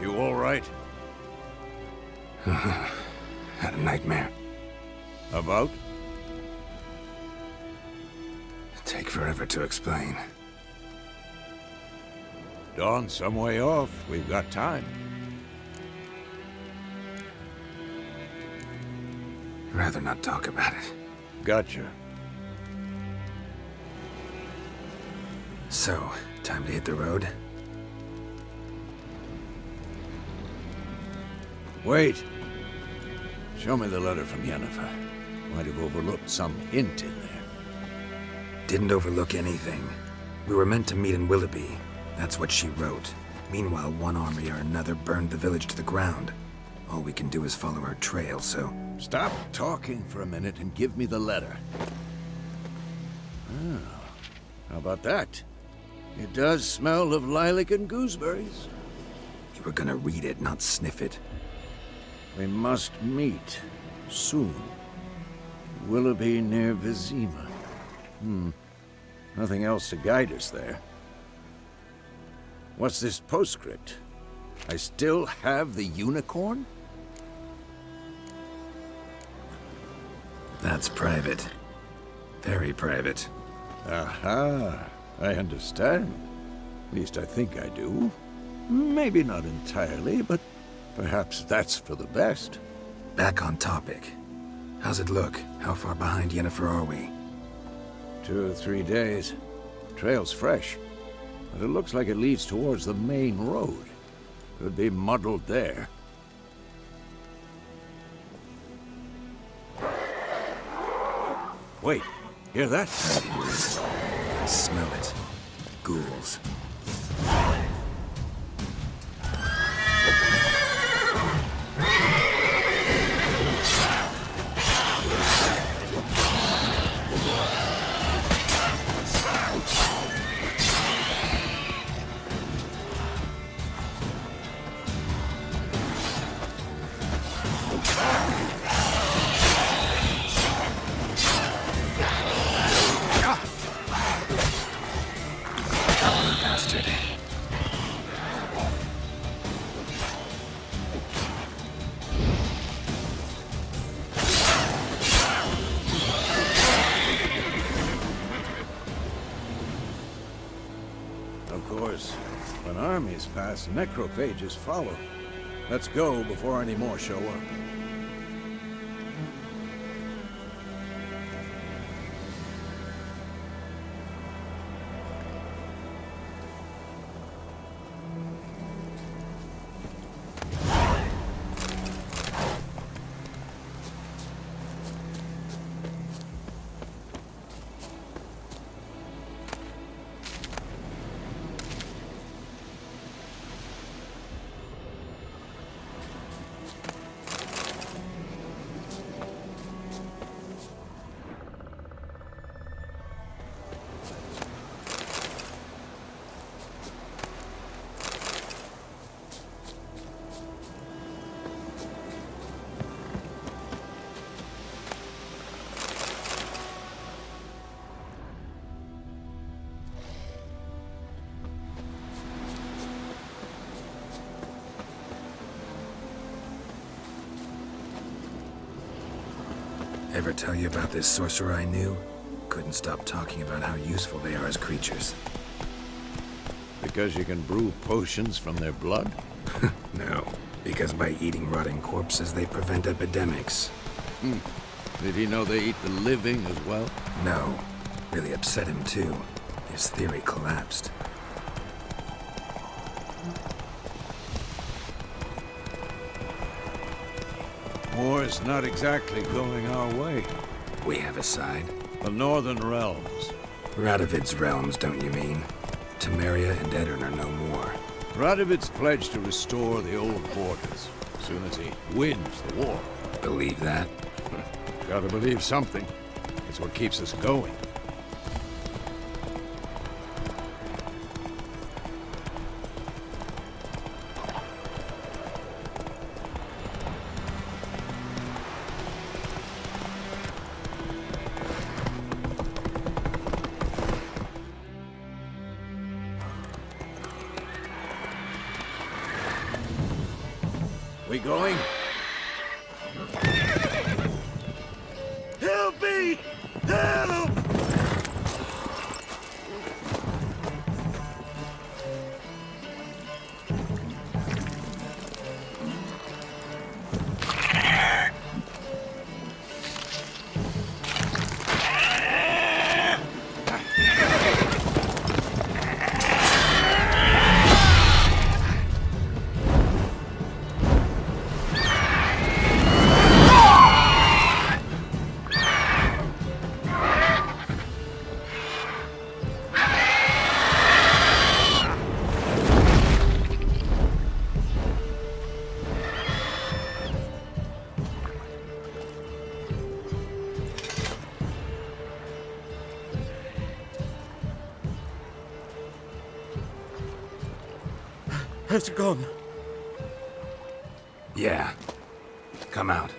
You all right? Had a nightmare. About? Take forever to explain. Dawn's some way off. We've got time. Rather not talk about it. Gotcha. So, time to hit the road? Wait. Show me the letter from Yennefer. Might have overlooked some hint in there. Didn't overlook anything. We were meant to meet in Willoughby. That's what she wrote. Meanwhile, one army or another burned the village to the ground. All we can do is follow her trail, so... Stop talking for a minute and give me the letter. Oh, how about that? It does smell of lilac and gooseberries. You were gonna read it, not sniff it. We must meet. Soon. Willoughby near Vizima. Nothing else to guide us there. What's this postscript? I still have the unicorn? That's private. Very private. Aha. I understand. At least I think I do. Maybe not entirely, but perhaps that's for the best. Back on topic. How's it look? How far behind Yennefer are we? 2 or 3 days. Trail's fresh, but it looks like it leads towards the main road. Could be muddled there. Wait, hear that? I smell it. Ghouls. Bastard. Of course, when armies pass, necrophages follow. Let's go before any more show up. Ever tell you about this sorcerer I knew? Couldn't stop talking about how useful they are as creatures. Because you can brew potions from their blood? No, because by eating rotting corpses, they prevent epidemics. Did he know they eat the living as well? No. Really upset him, too. His theory collapsed. War's not exactly going our way. We have a side. The Northern Realms. Radovid's realms, don't you mean? Temeria and Edirn are no more. Radovid's pledged to restore the old borders, as soon as he wins the war. Believe that? Gotta believe something. It's what keeps us going. going? Help me! Help! Has it gone? Yeah. Come out.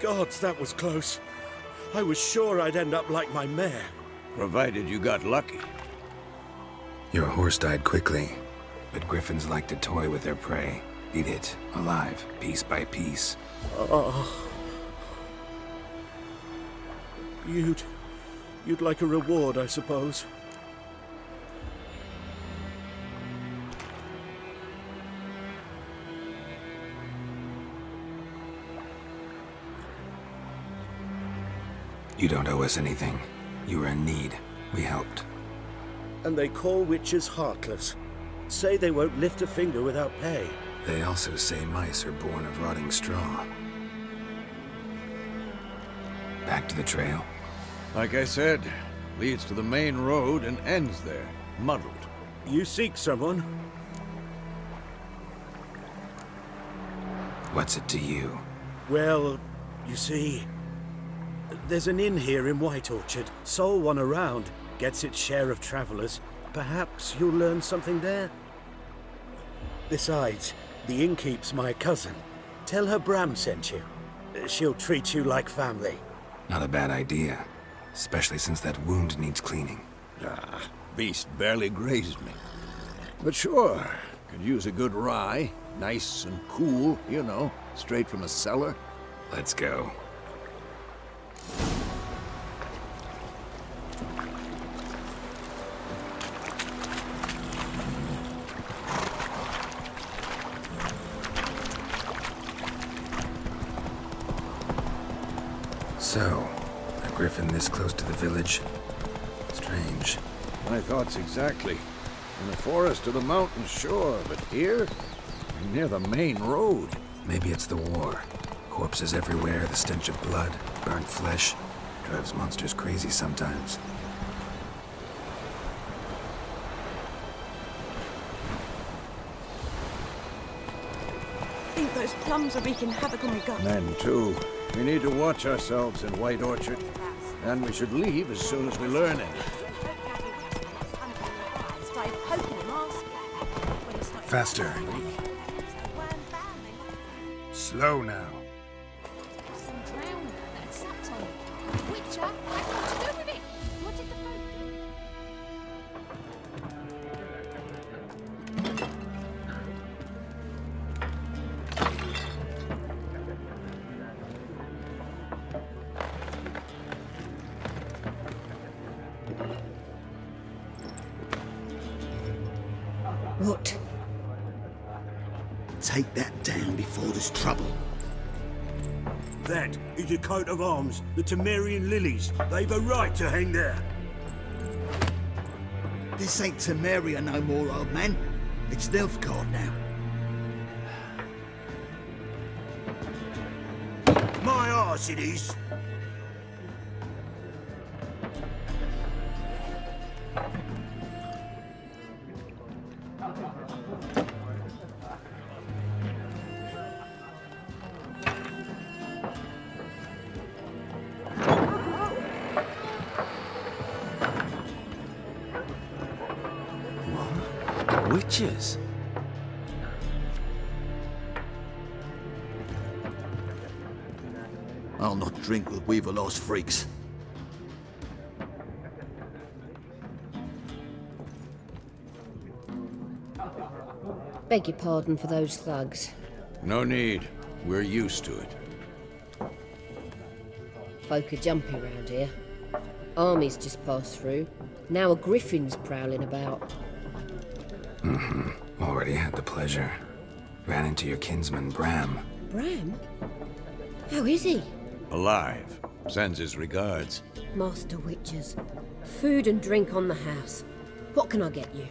Gods, that was close. I was sure I'd end up like my mare. Provided you got lucky. Your horse died quickly, but griffins like to toy with their prey. Eat it, alive, piece by piece. Oh. You'd like a reward, I suppose. You don't owe us anything. You were in need. We helped. And they call witches heartless. Say they won't lift a finger without pay. They also say mice are born of rotting straw. Back to the trail. Like I said, leads to the main road and ends there, muddled. You seek someone? What's it to you? Well, you see, there's an inn here in White Orchard. Sole one around. Gets its share of travelers. Perhaps you'll learn something there? Besides, the innkeep's my cousin. Tell her Bram sent you. She'll treat you like family. Not a bad idea. Especially since that wound needs cleaning. Ah, beast barely grazed me. But sure, could use a good rye. Nice and cool, you know, straight from a cellar. Let's go. So, a griffin this close to the village? Strange. My thoughts exactly. In the forest or the mountains, sure, but here? Near the main road. Maybe it's the war. Corpses everywhere, the stench of blood, burnt flesh. Drives monsters crazy sometimes. I think those plums are wreaking havoc on my gut. Men, too. We need to watch ourselves in White Orchard. And we should leave as soon as we learn it. Faster. Slow now. What? Take that down before there's trouble. That is a coat of arms, the Temerian lilies. They've a right to hang there. This ain't Temeria no more, old man. It's Nilfgaard now. My arse it is. Witches? I'll not drink with Weaverlaw's freaks. Beg your pardon for those thugs. No need. We're used to it. Folk are jumpy round here. Armies just passed through. Now a griffin's prowling about. Already had the pleasure. Ran into your kinsman, Bram. Bram? How is he? Alive. Sends his regards. Master Witchers. Food and drink on the house. What can I get you?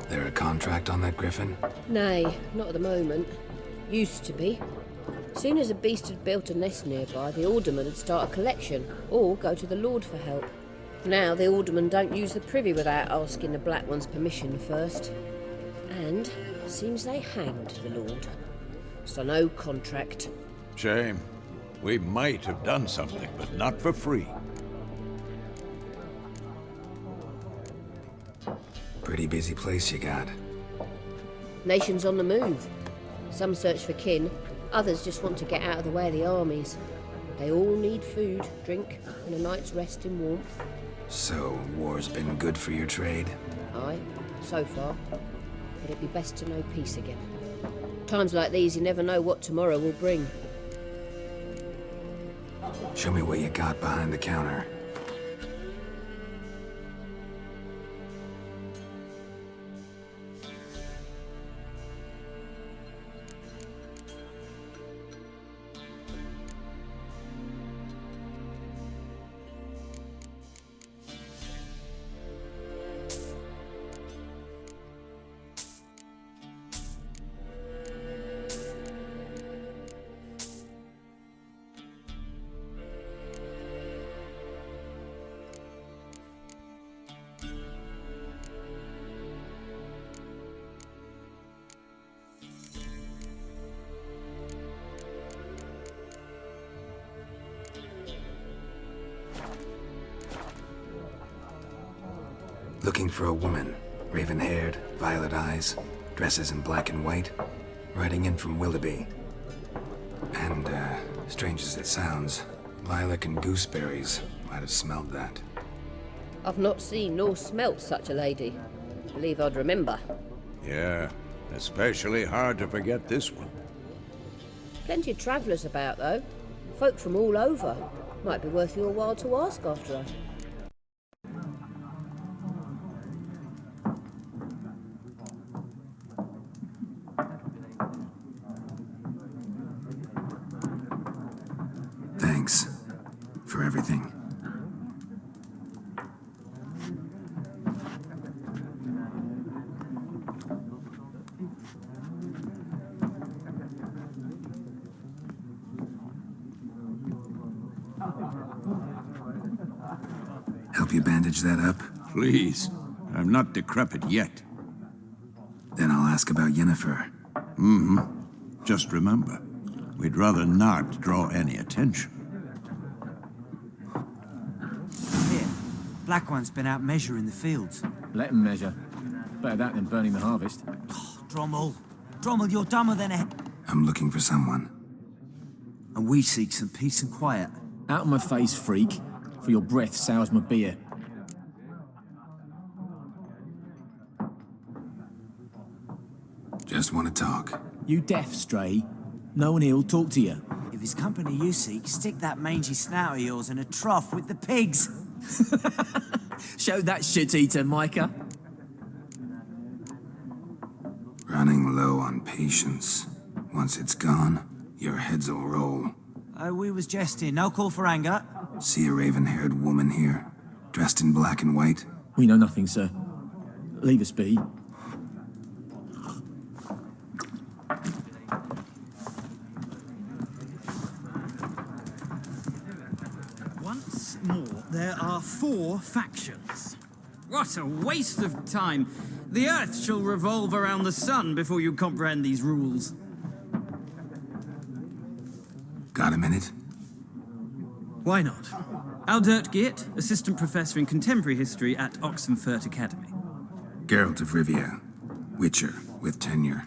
There a contract on that griffin? Nay, not at the moment. Used to be. Soon as a beast had built a nest nearby, the alderman would start a collection, or go to the Lord for help. Now the aldermen don't use the privy without asking the Black One's permission first. And seems they hanged the Lord. So no contract. Shame. We might have done something, but not for free. Pretty busy place you got. Nations on the move. Some search for kin, others just want to get out of the way of the armies. They all need food, drink, and a night's rest in warmth. So, war's been good for your trade? Aye, so far. But it'd be best to know peace again. Times like these, you never know what tomorrow will bring. Show me what you got behind the counter. Looking for a woman. Raven-haired, violet eyes, dresses in black and white. Riding in from Willoughby. And, strange as it sounds, lilac and gooseberries might have smelled that. I've not seen nor smelt such a lady. Believe I'd remember. Yeah, especially hard to forget this one. Plenty of travellers about, though. Folk from all over. Might be worth your while to ask after her. Thanks for everything. Help you bandage that up? Please. I'm not decrepit yet. Then I'll ask about Yennefer. Just remember, we'd rather not draw any attention. Here, Black One's been out measuring the fields. Let him measure. Better that than burning the harvest. Drommel. Drommel, you're dumber than a... I'm looking for someone. And we seek some peace and quiet. Out of my face, freak. For your breath sours my beer. Just want to talk. You deaf, stray? No one here'll talk to you. If it's company you seek, stick that mangy snout of yours in a trough with the pigs. Show that shit-eater, Micah. Running low on patience. Once it's gone, your heads'll roll. Oh, we was jesting. No call for anger. See a raven-haired woman here, dressed in black and white? We know nothing, sir. Leave us be. Once more, there are 4 factions. What a waste of time. The Earth shall revolve around the sun before you comprehend these rules. Got a minute? Why not? Aldert Geert, Assistant Professor in Contemporary History at Oxenfurt Academy. Geralt of Rivia, Witcher with tenure.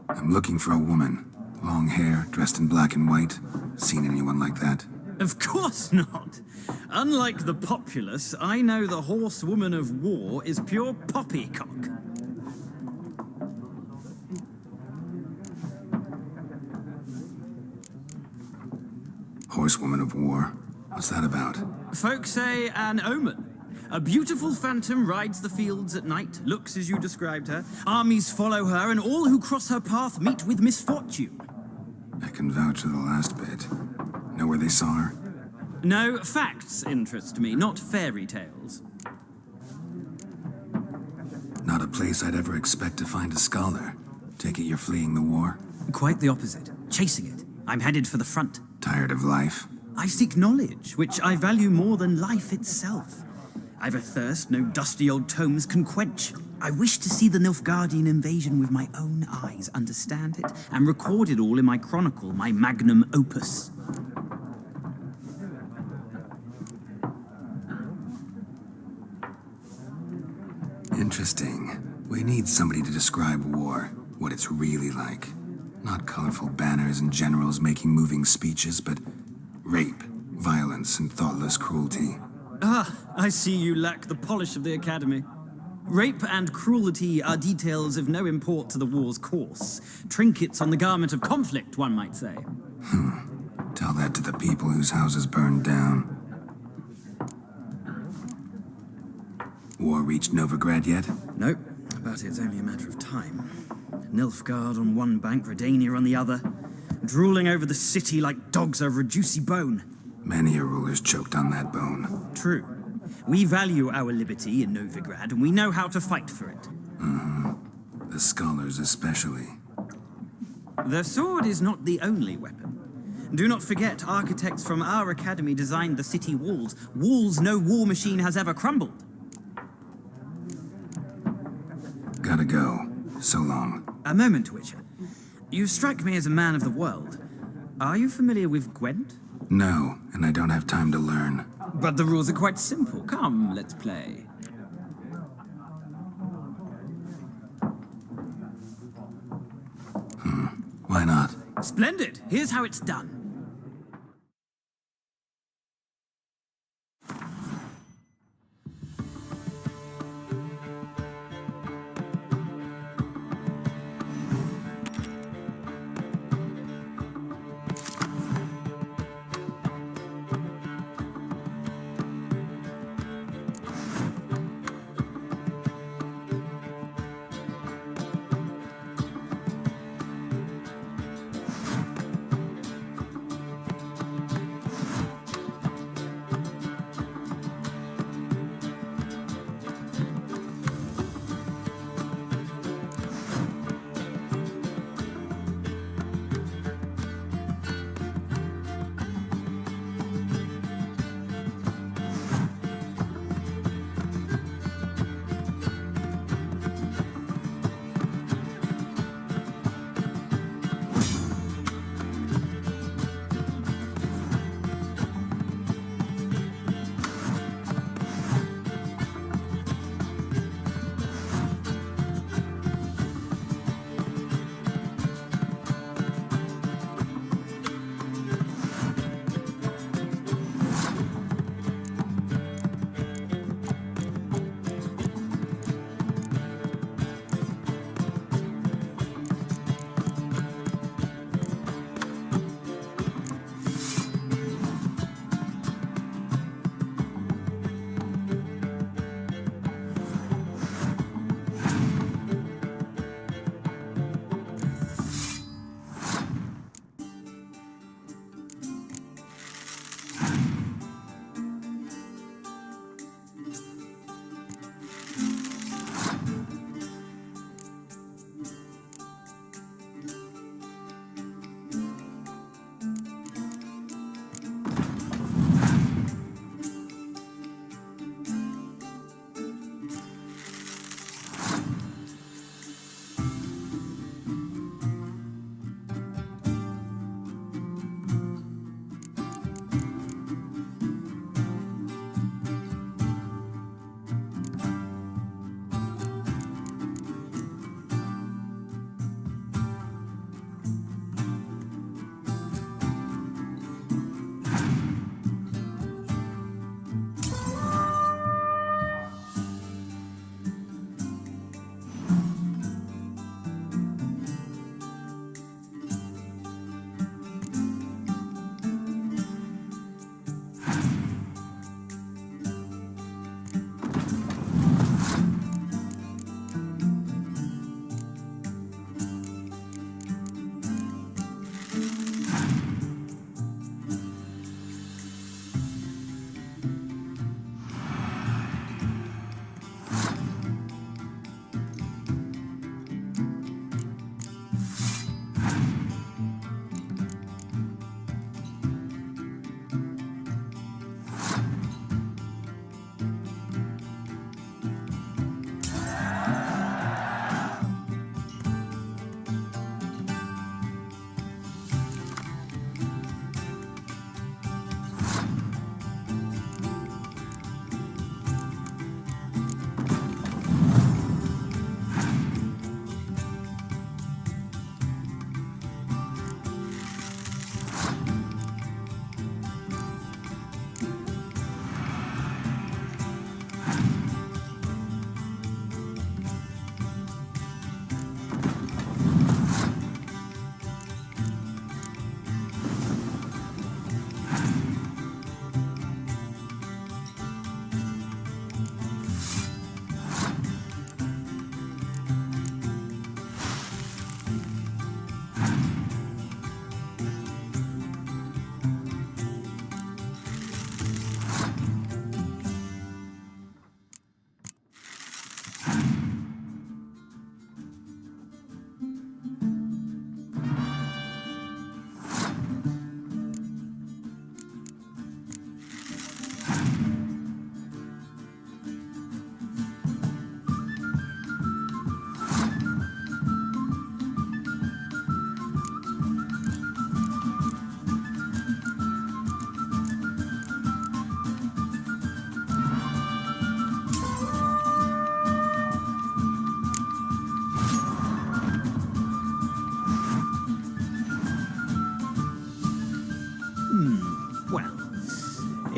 I'm looking for a woman. Long hair, dressed in black and white. Seen anyone like that? Of course not. Unlike the populace, I know the horsewoman of war is pure poppycock. Horsewoman of war? What's that about? Folk say an omen. A beautiful phantom rides the fields at night, looks as you described her. Armies follow her, and all who cross her path meet with misfortune. I can vouch for the last bit. Know where they saw her? No, facts interest me, not fairy tales. Not a place I'd ever expect to find a scholar. Take it you're fleeing the war? Quite the opposite. Chasing it. I'm headed for the front. Tired of life? I seek knowledge, which I value more than life itself. I've a thirst no dusty old tomes can quench. I wish to see the Nilfgaardian invasion with my own eyes, understand it, and record it all in my chronicle, my magnum opus. Interesting. We need somebody to describe war, what it's really like. Not colorful banners and generals making moving speeches, but rape, violence, and thoughtless cruelty. Ah, I see you lack the polish of the Academy. Rape and cruelty are details of no import to the war's course. Trinkets on the garment of conflict, one might say. Tell that to the people whose houses burned down. War reached Novigrad yet? Nope, but it's only a matter of time. Nilfgaard on one bank, Redania on the other, drooling over the city like dogs over a juicy bone. Many a ruler's choked on that bone. True. We value our liberty in Novigrad, and we know how to fight for it. The scholars especially. The sword is not the only weapon. Do not forget, architects from our academy designed the city walls. Walls no war machine has ever crumbled. Gotta go. So long. A moment, Witcher. You strike me as a man of the world. Are you familiar with Gwent? No, and I don't have time to learn. But the rules are quite simple. Come, let's play. Why not? Splendid. Here's how it's done.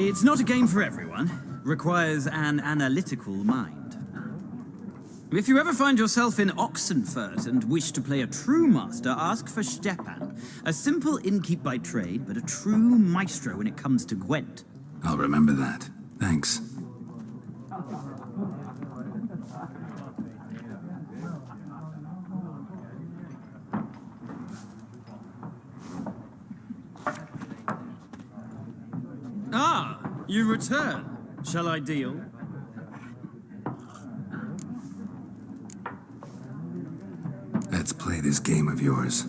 It's not a game for everyone. Requires an analytical mind. If you ever find yourself in Oxenfurt and wish to play a true master, ask for Stepan. A simple innkeep by trade, but a true maestro when it comes to Gwent. I'll remember that. Thanks. Ah, you return. Shall I deal? Let's play this game of yours.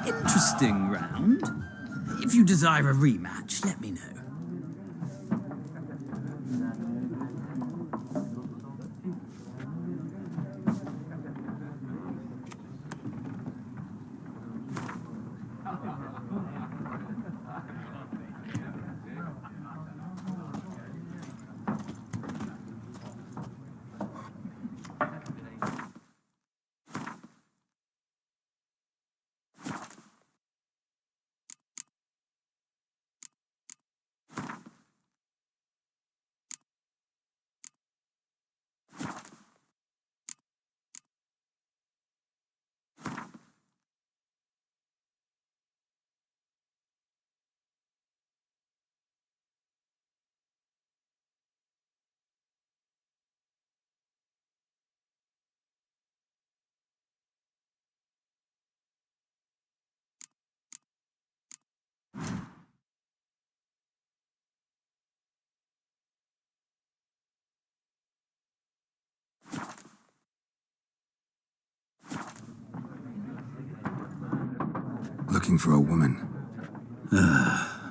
Interesting round. If you desire a rematch, let me know. Looking for a woman.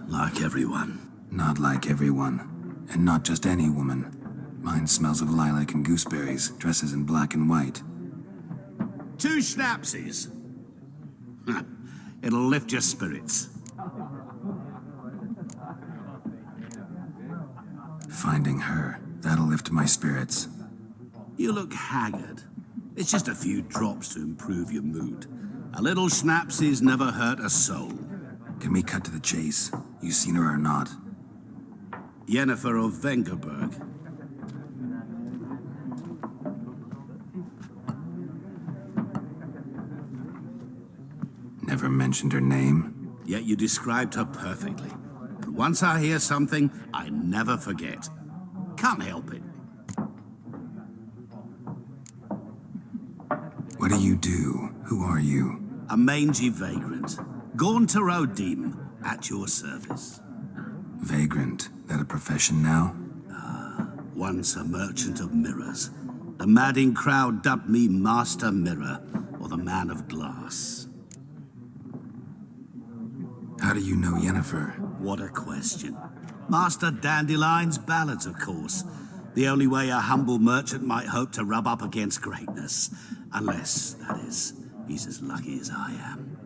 Like everyone. Not like everyone. And not just any woman. Mine smells of lilac and gooseberries, dresses in black and white. 2 schnapsies. It'll lift your spirits. Finding her, that'll lift my spirits. You look haggard. It's just a few drops to improve your mood. A little schnapsies never hurt a soul. Can we cut to the chase? You seen her or not? Yennefer of Vengerberg. Never mentioned her name? Yet you described her perfectly. And once I hear something, I never forget. Can't help it. What do you do? Who are you? A mangy vagrant. Gaunter O'Dimm, at your service. Vagrant? That a profession now? Once a merchant of mirrors. The madding crowd dubbed me Master Mirror, or the Man of Glass. How do you know Yennefer? What a question. Master Dandelion's ballads, of course. The only way a humble merchant might hope to rub up against greatness. Unless, that is, he's as lucky as I am.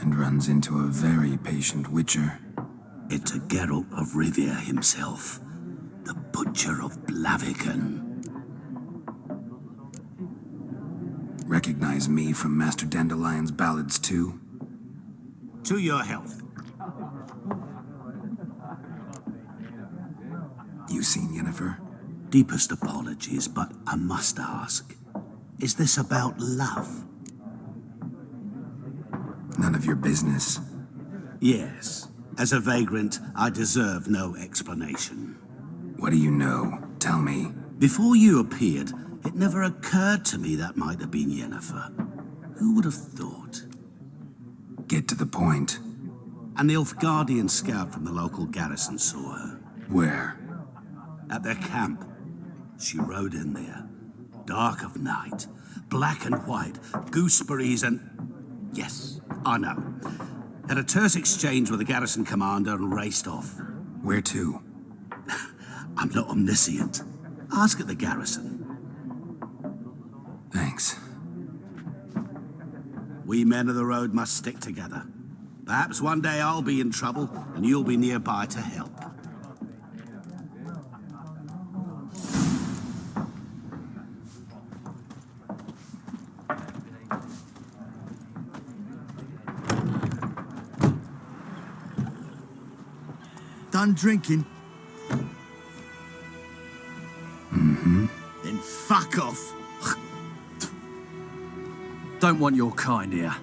And runs into a very patient witcher. It's a Geralt of Rivia himself. The Butcher of Blaviken. Recognize me from Master Dandelion's ballads too? To your health. You seen Yennefer? Deepest apologies, but I must ask. Is this about love? None of your business. Yes. As a vagrant, I deserve no explanation. What do you know? Tell me. Before you appeared, it never occurred to me that might have been Yennefer. Who would have thought? Get to the point. A Nilfgaardian scout from the local garrison saw her. Where? At their camp. She rode in there. Dark of night. Black and white. Gooseberries and... Yes, I know. Had a terse exchange with the garrison commander and raced off. Where to? I'm not omniscient. Ask at the garrison. Thanks. We men of the road must stick together. Perhaps one day I'll be in trouble and you'll be nearby to help. Done drinking? Mm-hmm. Then fuck off. Don't want your kind here.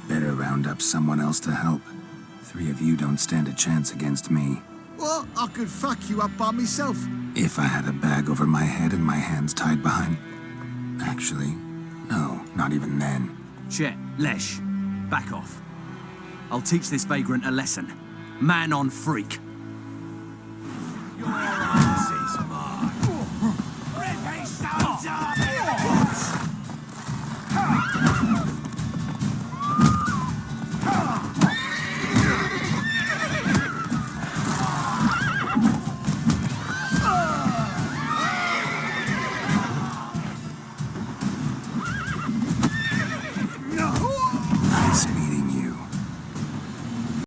Better round up someone else to help. 3 of you don't stand a chance against me. Well, I could fuck you up by myself. If I had a bag over my head and my hands tied behind... Actually, no, not even then. Chet, Lesh, back off. I'll teach this vagrant a lesson. Man on freak. You're